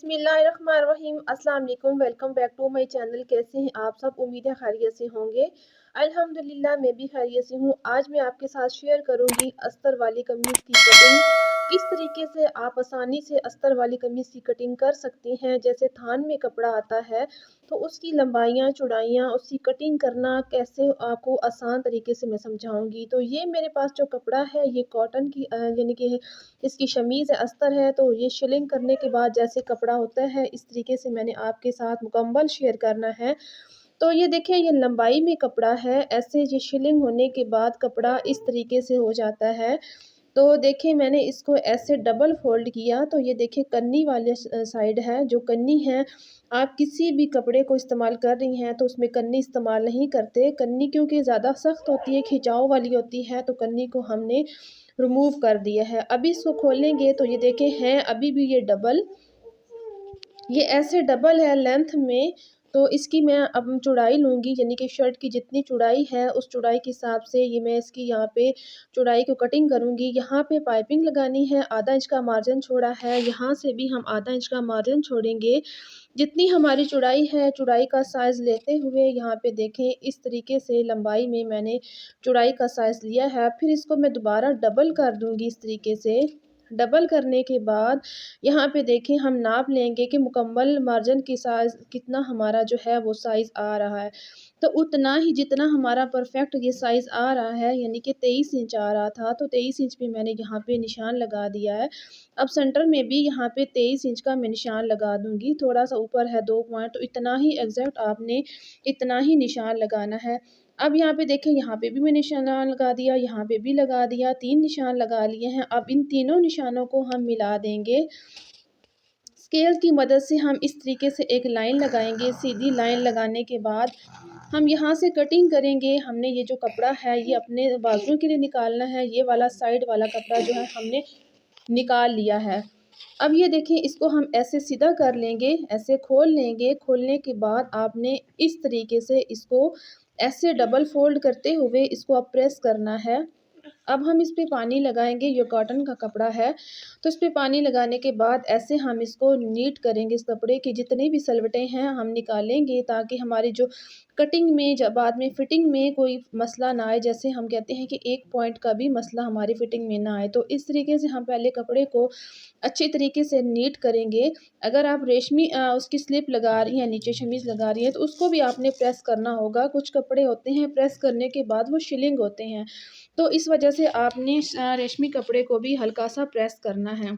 बिस्मिल्लाहिर्रहमानिर्रहीम। अस्सलाम वालेकुम। Welcome back to my channel. कैसे हैं आप सब? उम्मीद है खैरियत से होंगे। अल्हम्दुलिल्लाह मैं भी खैरियत से हूँ। आज मैं आपके साथ शेयर करूंगी अस्तर वाली कमीज की कटिंग। किस तरीके से आप आसानी से अस्तर वाली कमीज की कटिंग कर सकते हैं। जैसे थान में कपड़ा आता है तो उसकी लंबाइयाँ चौड़ाइयाँ उसकी कटिंग करना कैसे आपको आसान तरीके से मैं समझाऊंगी। तो ये मेरे पास जो कपड़ा है ये कॉटन की यानी कि इसकी शमीज़ है, अस्तर है। तो ये शिलिंग करने के बाद जैसे कपड़ा होता है इस तरीके से मैंने आपके साथ मुकम्मल शेयर करना है। तो ये देखिए ये लंबाई में कपड़ा है, ऐसे ये शिलिंग होने के बाद कपड़ा इस तरीके से हो जाता है। तो देखिए मैंने इसको ऐसे डबल फ़ोल्ड किया तो ये देखिए कन्नी वाले साइड है, जो कन्नी है आप किसी भी कपड़े को इस्तेमाल कर रही हैं तो उसमें कन्नी इस्तेमाल नहीं करते। कन्नी क्योंकि ज़्यादा सख्त होती है, खिंचाव वाली होती है, तो कन्नी को हमने रिमूव कर दिया है। अभी इसको खोलेंगे तो ये देखें हैं अभी भी ये डबल, ये ऐसे डबल है लेंथ में। तो इसकी मैं अब चौड़ाई लूँगी, यानी कि शर्ट की जितनी चौड़ाई है उस चौड़ाई के हिसाब से ये मैं इसकी यहाँ पे चौड़ाई को कटिंग करूँगी। यहाँ पे पाइपिंग लगानी है, आधा इंच का मार्जिन छोड़ा है, यहाँ से भी हम आधा इंच का मार्जिन छोड़ेंगे। जितनी हमारी चौड़ाई है चौड़ाई का साइज़ लेते हुए यहाँ पे देखें इस तरीके से लंबाई में मैंने चौड़ाई का साइज़ लिया है। फिर इसको मैं दोबारा डबल कर दूँगी इस तरीके से। डबल करने के बाद यहाँ पे देखें हम नाप लेंगे कि मुकम्मल मार्जिन की साइज़ कितना हमारा जो है वो साइज़ आ रहा है। तो उतना ही जितना हमारा परफेक्ट ये साइज़ आ रहा है, यानी कि 23 इंच आ रहा था तो 23 इंच पे मैंने यहाँ पे निशान लगा दिया है। अब सेंटर में भी यहाँ पे 23 इंच का मैं निशान लगा दूँगी। थोड़ा-सा ऊपर है 2 पॉइंट, तो इतना ही एग्ज़ैक्ट आपने इतना ही निशान लगाना है। अब यहाँ पे देखें यहाँ पे भी मैं निशान लगा दिया, यहाँ पे भी लगा दिया, 3 निशान लगा लिए हैं। अब इन तीनों निशानों को हम मिला देंगे। स्केल की मदद से हम इस तरीके से एक लाइन लगाएँगे। सीधी लाइन लगाने के बाद हम यहाँ से कटिंग करेंगे। हमने ये जो कपड़ा है ये अपने बाजुओं के लिए निकालना है। ये वाला साइड वाला कपड़ा जो है हमने निकाल लिया है। अब ये देखिए इसको हम ऐसे सीधा कर लेंगे, ऐसे खोल लेंगे। खोलने के बाद आपने इस तरीके से इसको ऐसे डबल फ़ोल्ड करते हुए इसको अब प्रेस करना है। अब हम इस पे पानी लगाएँगे, ये कॉटन का कपड़ा है, तो इस पे पानी लगाने के बाद ऐसे हम इसको नीट करेंगे। इस कपड़े की जितनी भी सलवटें हैं हम निकालेंगे ताकि हमारी जो कटिंग में जब बाद में फिटिंग में कोई मसला ना आए। जैसे हम कहते हैं कि एक पॉइंट का भी मसला हमारी फिटिंग में ना आए। तो इस तरीके से हम पहले कपड़े को अच्छी तरीके से नीट करेंगे। अगर आप रेशमी उसकी स्लिप लगा रही हैं, नीचे शमीज़ लगा रही हैं, तो उसको भी आपने प्रेस करना होगा। कुछ कपड़े होते हैं प्रेस करने के बाद वो शिलिंग होते हैं, तो इस वजह से आपने रेशमी कपड़े को भी हल्का-सा प्रेस करना है।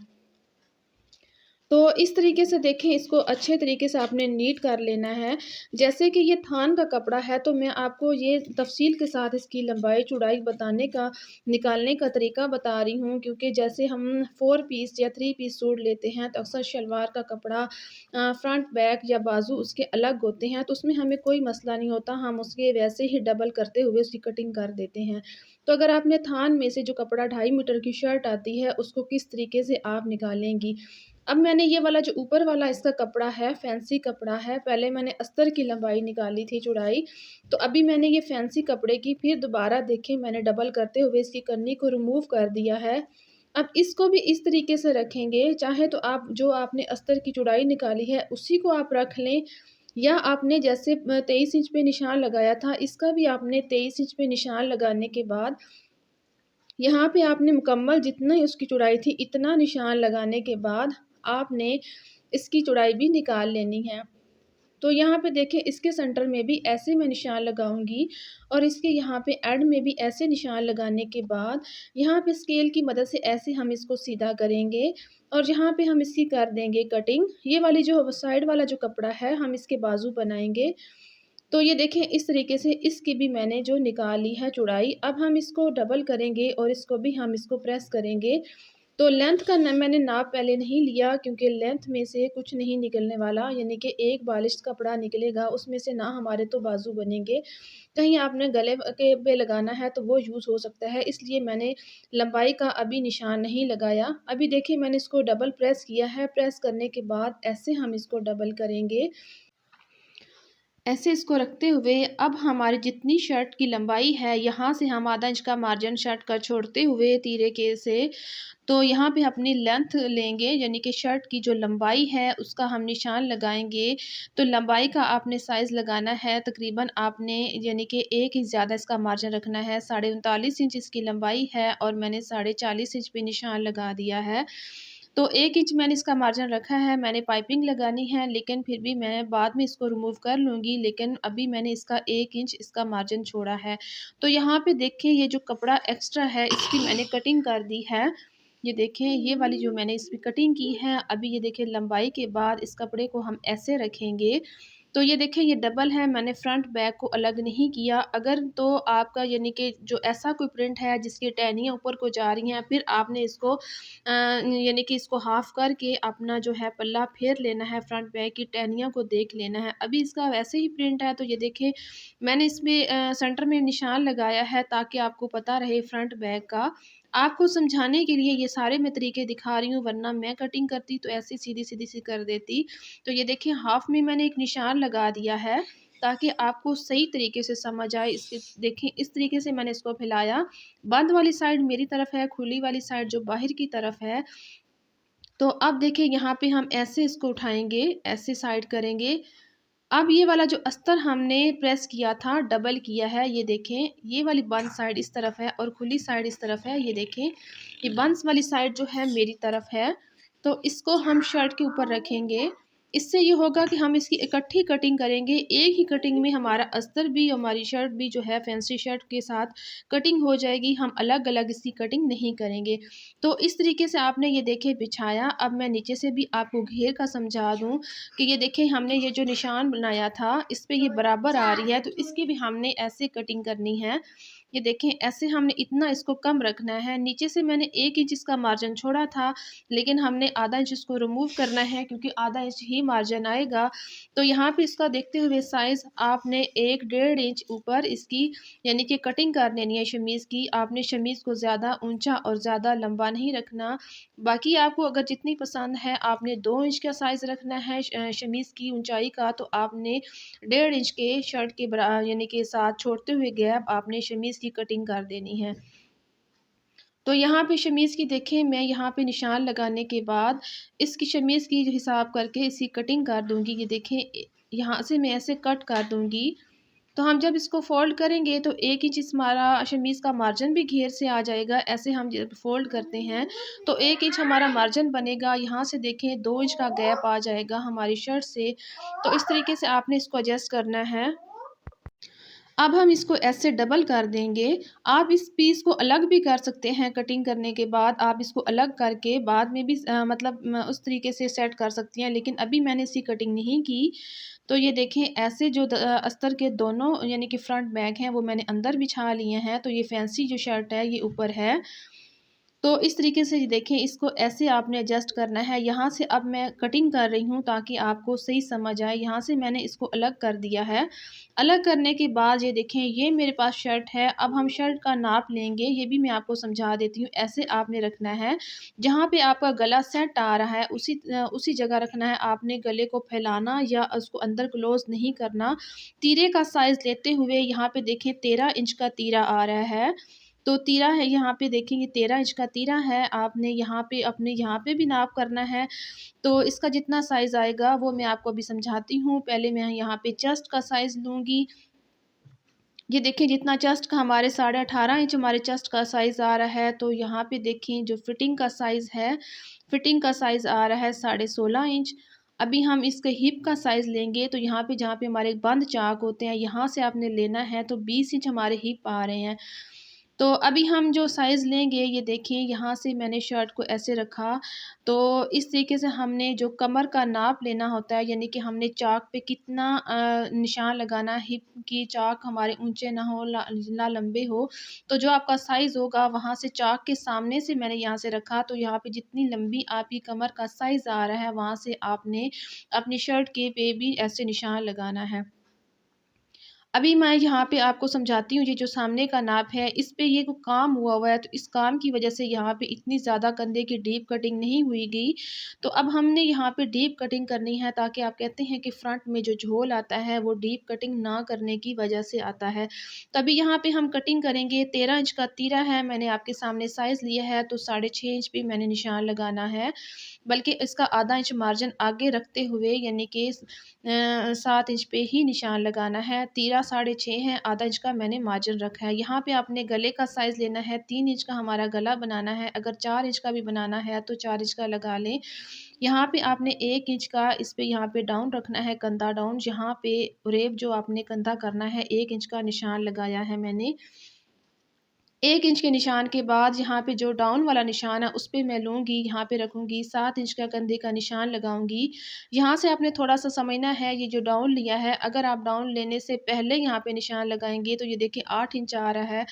तो इस तरीके से देखें इसको अच्छे तरीके से आपने नीट कर लेना है। जैसे कि ये थान का कपड़ा है तो मैं आपको ये तफ़सील के साथ इसकी लंबाई चौड़ाई बताने का निकालने का तरीका बता रही हूँ, क्योंकि जैसे हम 4 पीस या 3 पीस सूट लेते हैं तो अक्सर शलवार का कपड़ा फ्रंट बैक या बाजू उसके अलग होते हैं, तो उसमें हमें कोई मसला नहीं होता, हम उसके वैसे ही डबल करते हुए उसकी कटिंग कर देते हैं। तो अगर आपने थान में से जो कपड़ा 2.5 मीटर की शर्ट आती है उसको किस तरीके से आप निकालेंगी। अब मैंने ये वाला जो ऊपर वाला इसका कपड़ा है, फैंसी कपड़ा है, पहले मैंने अस्तर की लंबाई निकाली थी चौड़ाई, तो अभी मैंने ये फैंसी कपड़े की फिर दोबारा देखें मैंने डबल करते हुए इसकी कन्नी को रिमूव कर दिया है। अब इसको भी इस तरीके से रखेंगे, चाहे तो आप जो आपने अस्तर की चौड़ाई निकाली है उसी को आप रख लें, या आपने जैसे 23 इंच पे निशान लगाया था इसका भी आपने 23 इंच पे निशान लगाने के बाद यहाँ पे आपने मुकम्मल जितना ही उसकी चौड़ाई थी इतना निशान लगाने के बाद आपने इसकी चौड़ाई भी निकाल लेनी है। तो यहाँ पे देखें इसके सेंटर में भी ऐसे मैं निशान लगाऊंगी और इसके यहाँ पे एंड में भी ऐसे निशान लगाने के बाद यहाँ पे स्केल की मदद से ऐसे हम इसको सीधा करेंगे और यहाँ पे हम इसकी कर देंगे कटिंग। ये वाली जो साइड वाला जो कपड़ा है हम इसके बाजू बनाएंगे। तो ये देखें इस तरीके से इसकी भी मैंने जो निकाली है चौड़ाई। अब हम इसको डबल करेंगे और इसको भी हम इसको प्रेस करेंगे। तो लेंथ का मैंने नाप पहले नहीं लिया क्योंकि लेंथ में से कुछ नहीं निकलने वाला, यानी कि एक बालिश कपड़ा निकलेगा उसमें से ना हमारे तो बाजू बनेंगे, कहीं आपने गले के पे लगाना है तो वो यूज़ हो सकता है, इसलिए मैंने लंबाई का अभी निशान नहीं लगाया। अभी देखिए मैंने इसको डबल प्रेस किया है, प्रेस करने के बाद ऐसे हम इसको डबल करेंगे। ऐसे इसको रखते हुए अब हमारी जितनी शर्ट की लंबाई है, यहाँ से हम आधा इंच का मार्जिन शर्ट का छोड़ते हुए तीरे के से, तो यहाँ पे अपनी लेंथ लेंगे, यानी कि शर्ट की जो लंबाई है उसका हम निशान लगाएंगे। तो लंबाई का आपने साइज़ लगाना है, तकरीबन आपने यानी कि 1 इंच ज़्यादा इसका मार्जिन रखना है। 39.5 इंच इसकी लंबाई है और मैंने 40.5 इंच पे निशान लगा दिया है। तो 1 इंच मैंने इसका मार्जिन रखा है, मैंने पाइपिंग लगानी है, लेकिन फिर भी मैं बाद में इसको रिमूव कर लूँगी, लेकिन अभी मैंने इसका 1 इंच इसका मार्जिन छोड़ा है। तो यहाँ पे देखिए ये जो कपड़ा एक्स्ट्रा है इसकी मैंने कटिंग कर दी है। ये देखें, ये वाली जो मैंने इसकी कटिंग की है, अभी ये देखिए लंबाई के बाद इस कपड़े को हम ऐसे रखेंगे। तो ये देखें ये डबल है, मैंने फ्रंट बैक को अलग नहीं किया। अगर तो आपका यानी कि जो ऐसा कोई प्रिंट है जिसकी टहनियाँ ऊपर को जा रही हैं, फिर आपने इसको यानी कि इसको हाफ़ करके अपना जो है पल्ला फेर लेना है, फ्रंट बैक की टहनियों को देख लेना है। अभी इसका वैसे ही प्रिंट है, तो ये देखें मैंने इसमें सेंटर में निशान लगाया है ताकि आपको पता रहे फ्रंट बैक का। आपको समझाने के लिए ये सारे मैं तरीके दिखा रही हूँ, वरना मैं कटिंग करती तो ऐसे सीधी-सीधी सी कर देती। तो ये देखिए हाफ़ में मैंने एक निशान लगा दिया है ताकि आपको सही तरीके से समझ आए। इसके देखें इस तरीके से मैंने इसको फैलाया। बंद वाली साइड मेरी तरफ है, खुली वाली साइड जो बाहर की तरफ है। तो अब देखिए यहाँ पे हम ऐसे इसको उठाएँगे, ऐसे साइड करेंगे। अब ये वाला जो अस्तर हमने प्रेस किया था, डबल किया है, ये देखें, ये वाली बंद साइड इस तरफ है और खुली साइड इस तरफ है, ये देखें। ये बंद वाली साइड जो है मेरी तरफ है, तो इसको हम शर्ट के ऊपर रखेंगे। इससे ये होगा कि हम इसकी इकट्ठी कटिंग करेंगे, एक ही कटिंग में हमारा अस्तर भी, हमारी शर्ट भी जो है फैंसी शर्ट के साथ कटिंग हो जाएगी, हम अलग-अलग इसकी कटिंग नहीं करेंगे। तो इस तरीके से आपने ये देखिए बिछाया, अब मैं नीचे से भी आपको घेर का समझा दूँ कि ये देखिए हमने ये जो निशान बनाया था इस पे ये बराबर आ रही है, तो इसकी भी हमने ऐसे कटिंग करनी है। ये देखें ऐसे हमने इतना इसको कम रखना है। नीचे से मैंने 1 इंच इसका मार्जिन छोड़ा था, लेकिन हमने आधा इंच इसको रिमूव करना है क्योंकि आधा इंच ही मार्जिन आएगा। तो यहाँ पे इसका देखते हुए साइज़ आपने 1 डेढ़ इंच ऊपर इसकी यानी कि कटिंग कर लेनी है शमीज़ की। आपने शमीज़ को ज़्यादा ऊँचा और ज़्यादा लंबा नहीं रखना। बाकी आपको अगर जितनी पसंद है आपने 2 इंच का साइज़ रखना है शमीज़ की ऊँचाई का, तो आपने डेढ़ इंच के शर्ट के यानी कि साथ छोड़ते हुए गैप आपने शमीज़ की कटिंग कर देनी है। तो यहाँ पे शमीज़ की देखें मैं यहाँ पे निशान लगाने के बाद इसकी शमीज़ की जो हिसाब करके इसकी कटिंग कर दूँगी। ये देखें यहाँ से मैं ऐसे कट कर दूँगी। तो हम जब इसको फ़ोल्ड करेंगे तो 1 इंच इस हमारा शमीज़ का मार्जिन भी घेर से आ जाएगा। ऐसे हम जब फ़ोल्ड करते हैं तो 1 इंच हमारा मार्जिन बनेगा। यहाँ से देखें 2 इंच का गैप आ जाएगा हमारी शर्ट से। तो इस तरीके से आपने इसको एडजस्ट करना है। अब हम इसको ऐसे डबल कर देंगे। आप इस पीस को अलग भी कर सकते हैं, कटिंग करने के बाद आप इसको अलग करके बाद में भी मतलब उस तरीके से सेट कर सकती हैं, लेकिन अभी मैंने इसकी कटिंग नहीं की। तो ये देखें ऐसे जो अस्तर के दोनों यानी कि फ्रंट बैक हैं वो मैंने अंदर बिछा लिए हैं, तो ये फैंसी जो शर्ट है ये ऊपर है। तो इस तरीके से ये देखें इसको ऐसे आपने एडजस्ट करना है। यहाँ से अब मैं कटिंग कर रही हूँ ताकि आपको सही समझ आए। यहाँ से मैंने इसको अलग कर दिया है। अलग करने के बाद ये देखें ये मेरे पास शर्ट है। अब हम शर्ट का नाप लेंगे, ये भी मैं आपको समझा देती हूँ। ऐसे आपने रखना है, जहाँ पे आपका गला सेट आ रहा है उसी जगह रखना है। आपने गले को फैलाना या उसको अंदर क्लोज़ नहीं करना। तीरे का साइज़ लेते हुए यहाँ पे देखें 13 इंच का तीरा आ रहा है। तो तीरा है यहाँ पे देखेंगे 13 इंच का तीरा है, आपने यहाँ पे अपने यहाँ पे भी नाप करना है। तो इसका जितना साइज़ आएगा वो मैं आपको अभी समझाती हूँ। पहले मैं यहाँ पे चेस्ट का साइज़ लूँगी। ये देखिए जितना चेस्ट का हमारे 18.5 इंच हमारे चेस्ट का साइज़ आ रहा है, तो यहाँ पे देखें जो फिटिंग का साइज़ है, फिटिंग का साइज़ आ रहा है 16.5 इंच। अभी हम इसके हिप का साइज़ लेंगे, तो यहाँ पे जहाँ पे हमारे बंद चाक होते हैं, यहाँ से आपने लेना है, तो 20 इंच हमारे हिप आ रहे हैं। तो अभी हम जो साइज़ लेंगे ये देखिए यहाँ से मैंने शर्ट को ऐसे रखा, तो इस तरीके से हमने जो कमर का नाप लेना होता है, यानी कि हमने चाक पे कितना निशान लगाना, हिप की चाक हमारे ऊँचे ना हो ना लंबे हो। तो जो आपका साइज़ होगा वहाँ से चाक के सामने से मैंने यहाँ से रखा, तो यहाँ पे जितनी लंबी आपकी कमर का साइज़ आ रहा है वहाँ से आपने अपनी शर्ट के पे भी ऐसे निशान लगाना है। अभी मैं यहाँ पे आपको समझाती हूँ, ये जो सामने का नाप है इस पे ये काम हुआ है, तो इस काम की वजह से यहाँ पे इतनी ज़्यादा कंधे की डीप कटिंग नहीं हुई गई। तो अब हमने यहाँ पे डीप कटिंग करनी है, ताकि आप कहते हैं कि फ्रंट में जो झोल आता है वो डीप कटिंग ना करने की वजह से आता है। तभी यहाँ पे हम कटिंग करेंगे। 13 इंच का तीरा है, मैंने आपके सामने साइज़ लिया है, तो 6.5 इंच पे मैंने निशान लगाना है। बल्कि इसका आधा इंच मार्जिन आगे रखते हुए, यानी कि 7 इंच पे ही निशान लगाना है। तीरा 6.5 है, आधा इंच का मैंने मार्जिन रखा है। यहाँ पे आपने गले का साइज़ लेना है, 3 इंच का हमारा गला बनाना है। अगर 4 इंच का भी बनाना है तो 4 इंच का लगा लें। यहाँ पे आपने 1 इंच का इस पे यहाँ पे डाउन रखना है, कंधा डाउन। यहाँ पे रेब जो आपने कंधा करना है, 1 इंच का निशान लगाया है मैंने। 1 इंच के निशान के बाद यहाँ पे जो डाउन वाला निशान है उस पे मैं लूँगी, यहाँ पे रखूँगी, 7 इंच का कंधे का निशान लगाऊँगी। यहाँ से आपने थोड़ा-सा समझना है, ये जो डाउन लिया है, अगर आप डाउन लेने से पहले यहाँ पे निशान लगाएँगे तो ये देखिए 8 इंच आ रहा है।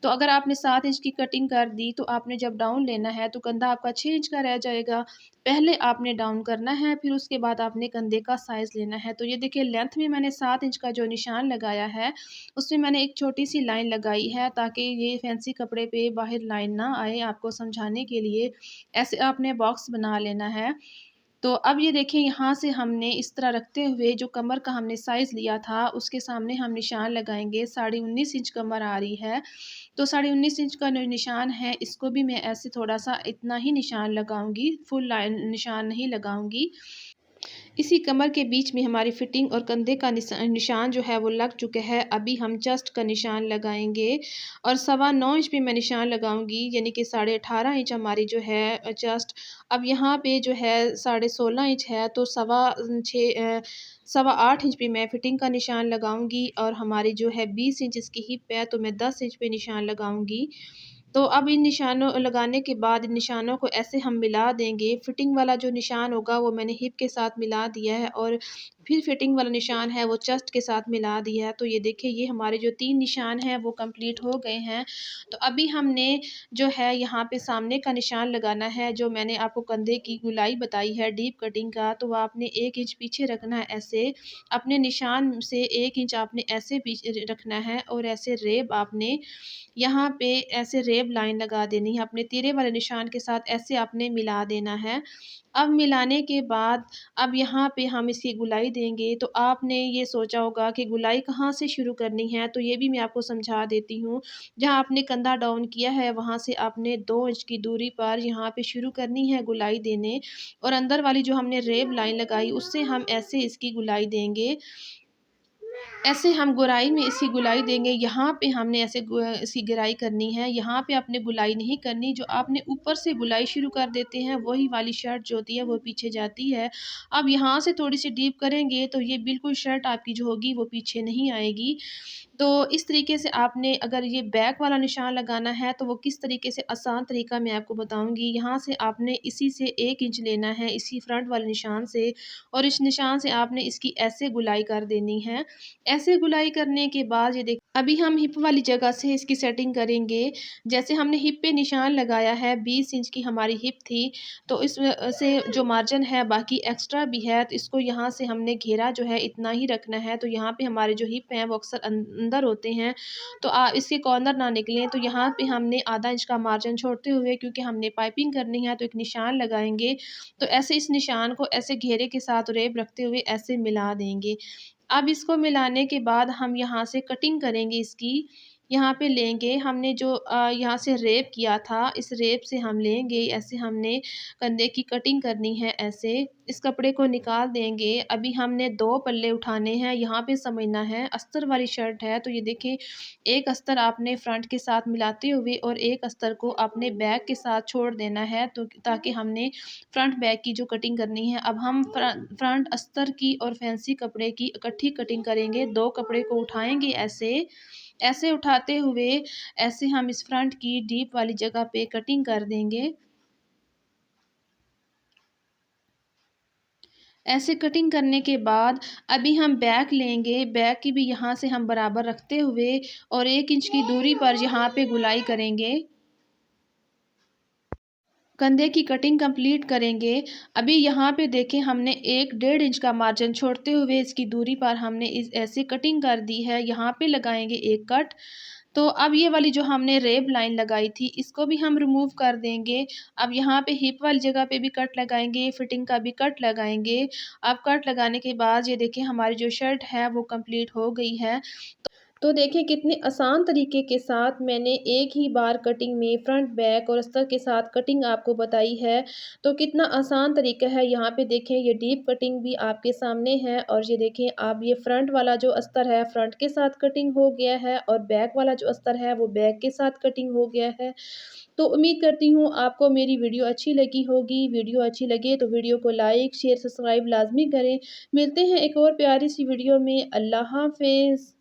तो अगर आपने 7 इंच की कटिंग कर दी, तो आपने जब डाउन लेना है तो कंधा आपका 6 इंच का रह जाएगा। पहले आपने डाउन करना है, फिर उसके बाद आपने कंधे का साइज़ लेना है। तो ये देखिए लेंथ में मैंने 7 इंच का जो निशान लगाया है, उसमें मैंने एक छोटी-सी लाइन लगाई है, ताकि ये फैंसी कपड़े पे बाहर लाइन ना आए। आपको समझाने के लिए ऐसे आपने बॉक्स बना लेना है। तो अब ये देखिए, यहाँ से हमने इस तरह रखते हुए जो कमर का हमने साइज़ लिया था, उसके सामने हम निशान लगाएँगे। 19.5 इंच कमर आ रही है, तो 19.5 इंच का जो निशान है, इसको भी मैं ऐसे थोड़ा-सा इतना ही निशान लगाऊँगी, फुल लाइन निशान नहीं लगाऊँगी। इसी कमर के बीच में हमारी फिटिंग और कंधे का निशान जो है वो लग चुका है। अभी हम चेस्ट का निशान लगाएँगे और 9.25 इंच पे मैं निशान लगाऊँगी, यानी कि 18.5 इंच हमारी जो है चेस्ट। अब यहाँ पे जो है 16.5 इंच है, तो 8.25 इंच पे मैं फिटिंग का निशान लगाऊँगी, और हमारी जो है 20 इंच इसकी हिप है, तो मैं 10 इंच पे निशान लगाऊँगी। तो अब इन निशानों लगाने के बाद इन निशानों को ऐसे हम मिला देंगे। फिटिंग वाला जो निशान होगा वो मैंने हिप के साथ मिला दिया है, और फिर फिटिंग वाला निशान है वो चेस्ट के साथ मिला दिया है। तो ये देखिए, ये हमारे जो 3 निशान हैं वो कंप्लीट हो गए हैं। तो अभी हमने जो है यहाँ पे सामने का निशान लगाना है, जो मैंने आपको कंधे की गोलाई बताई है डीप कटिंग का, तो वो आपने 1 इंच पीछे रखना है ऐसे। अपने निशान से 1 इंच आपने ऐसे पीछे रखना है, और ऐसे रेब आपने यहाँ पे ऐसे रेब लाइन लगा देनी है, अपने तिरे वाले निशान के साथ ऐसे आपने मिला देना है। अब मिलाने के बाद अब यहाँ पे हम इसकी गुलाई देंगे, तो आपने ये सोचा होगा कि गुलाई कहाँ से शुरू करनी है, तो ये भी मैं आपको समझा देती हूँ। जहाँ आपने कंधा डाउन किया है, वहाँ से आपने 2 इंच की दूरी पर यहाँ पे शुरू करनी है गुलाई देने, और अंदर वाली जो हमने रेब लाइन लगाई, उससे हम ऐसे इसकी गुलाई देंगे। ऐसे हम गोराई में इसकी गुलाई देंगे। यहाँ पे हमने ऐसे इसकी गहराई करनी है, यहाँ पे आपने गुलाई नहीं करनी। जो आपने ऊपर से गुलाई शुरू कर देते हैं, वही वाली शर्ट जो होती है वो पीछे जाती है। अब यहाँ से थोड़ी-सी डीप करेंगे, तो ये बिल्कुल शर्ट आपकी जो होगी वो पीछे नहीं आएगी। तो इस तरीके से आपने, अगर ये बैक वाला निशान लगाना है, तो वो किस तरीके से, आसान तरीका मैं आपको बताऊँगी। यहाँ से आपने इसी से 1 इंच लेना है, इसी फ्रंट वाले निशान से, और इस निशान से आपने इसकी ऐसे गुलाई कर देनी है। ऐसे गुलाई करने के बाद ये देख, अभी हम हिप वाली जगह से इसकी सेटिंग करेंगे। जैसे हमने हिप पे निशान लगाया है, 20 इंच की हमारी हिप थी, तो इस से जो मार्जिन है बाकी एक्स्ट्रा भी है, तो इसको यहाँ से हमने घेरा जो है इतना ही रखना है। तो यहाँ पे हमारे जो हिप हैं वो अक्सर अंदर होते हैं, तो इसके कॉर्नर ना निकलें, तो यहाँ पे हमने आधा इंच का मार्जिन छोड़ते हुए, क्योंकि हमने पाइपिंग करनी है, तो एक निशान लगाएंगे। तो ऐसे इस निशान को ऐसे घेरे के साथ रेब रखते हुए ऐसे मिला देंगे। अब इसको मिलाने के बाद हम यहाँ से कटिंग करेंगे इसकी। यहाँ पे लेंगे हमने जो यहाँ से रेब किया था, इस रेब से हम लेंगे, ऐसे हमने कंधे की कटिंग करनी है ऐसे। इस कपड़े को निकाल देंगे। अभी हमने 2 पल्ले उठाने हैं, यहाँ पे समझना है। अस्तर वाली शर्ट है, तो ये देखिए, एक अस्तर आपने फ्रंट के साथ मिलाते हुए और एक अस्तर को आपने बैक के साथ छोड़ देना है, तो ताकि हमने फ्रंट बैक की जो कटिंग करनी है। अब हम फ्रंट अस्तर की और फैंसी कपड़े की इकट्ठी कटिंग करेंगे। 2 कपड़े को उठाएँगे ऐसे, ऐसे उठाते हुए ऐसे हम इस फ्रंट की डीप वाली जगह पे कटिंग कर देंगे। ऐसे कटिंग करने के बाद अभी हम बैक लेंगे, बैक की भी यहाँ से हम बराबर रखते हुए और 1 इंच की दूरी पर यहाँ पे गुलाई करेंगे। कंधे की कटिंग कंप्लीट करेंगे। अभी यहाँ पे देखें हमने 1 डेढ़ इंच का मार्जिन छोड़ते हुए इसकी दूरी पर हमने इस ऐसे कटिंग कर दी है। यहाँ पे लगाएंगे एक कट। तो अब ये वाली जो हमने रेब लाइन लगाई थी इसको भी हम रिमूव कर देंगे। अब यहाँ पे हिप वाली जगह पे भी कट लगाएंगे, फिटिंग का भी कट लगाएंगे। अब कट लगाने के बाद ये देखें हमारी जो शर्ट है वो कंप्लीट हो गई है। तो देखिए कितने आसान तरीके के साथ मैंने एक ही बार कटिंग में फ्रंट बैक और अस्तर के साथ कटिंग आपको बताई है। तो कितना आसान तरीका है। यहाँ पे देखें ये डीप कटिंग भी आपके सामने है और ये देखें आप ये फ्रंट वाला जो अस्तर है फ्रंट के साथ कटिंग हो गया है और बैक वाला जो अस्तर है वो बैक के साथ कटिंग हो गया है। तो उम्मीद करती हूँ आपको मेरी वीडियो अच्छी लगी होगी। वीडियो अच्छी लगे तो वीडियो को लाइक शेयर सब्सक्राइब लाजमी करें। मिलते हैं एक और प्यारी सी वीडियो में। अल्लाह हाफिज़।